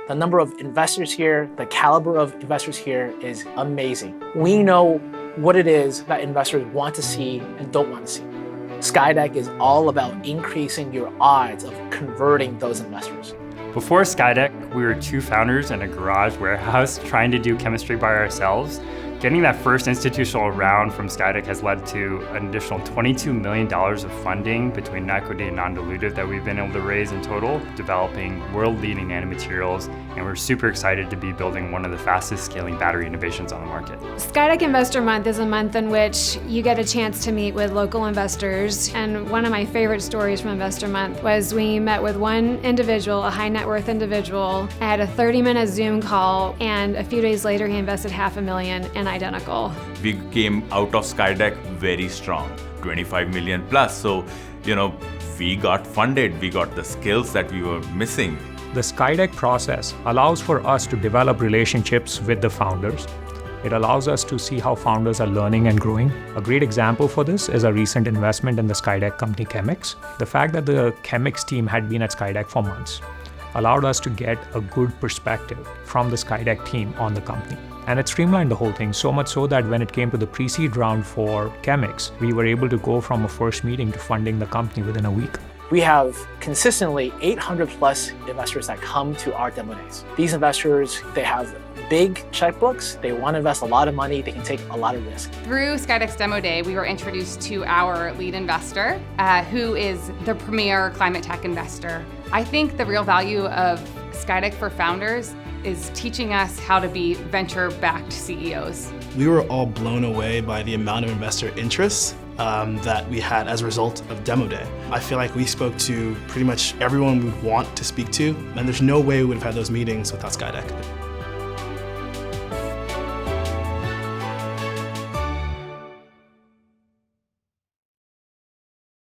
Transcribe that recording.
The number of investors here, the caliber of investors here is amazing. We know what it is that investors want to see and don't want to see. SkyDeck is all about increasing your odds of converting those investors. Before SkyDeck, we were two founders in a garage warehouse trying to do chemistry by ourselves. Getting that first institutional round from SkyDeck has led to an additional $22 million of funding between equity and non-dilutive that we've been able to raise in total, developing world-leading nanomaterials, and we're super excited to be building one of the fastest scaling battery innovations on the market. SkyDeck Investor Month is a month in which you get a chance to meet with local investors, and one of my favorite stories from Investor Month was we met with one individual, a high net worth individual. I had a 30-minute Zoom call, and a few days later he invested $500,000 in identical. We came out of SkyDeck very strong, 25 million plus. So, we got funded, we got the skills that we were missing. The SkyDeck process allows for us to develop relationships with the founders. It allows us to see how founders are learning and growing. A great example for this is a recent investment in the SkyDeck company Chemix. The fact that the Chemix team had been at SkyDeck for months allowed us to get a good perspective from the SkyDeck team on the company. And it streamlined the whole thing, so much so that when it came to the pre-seed round for Chemix, we were able to go from a first meeting to funding the company within a week. We have consistently 800 plus investors that come to our demo days. These investors, they have big checkbooks, they want to invest a lot of money, they can take a lot of risk. Through SkyDeck's demo day, we were introduced to our lead investor, who is the premier climate tech investor. I think the real value of SkyDeck for Founders is teaching us how to be venture-backed CEOs. We were all blown away by the amount of investor interest that we had as a result of Demo Day. I feel like we spoke to pretty much everyone we would want to speak to, and there's no way we would have had those meetings without SkyDeck.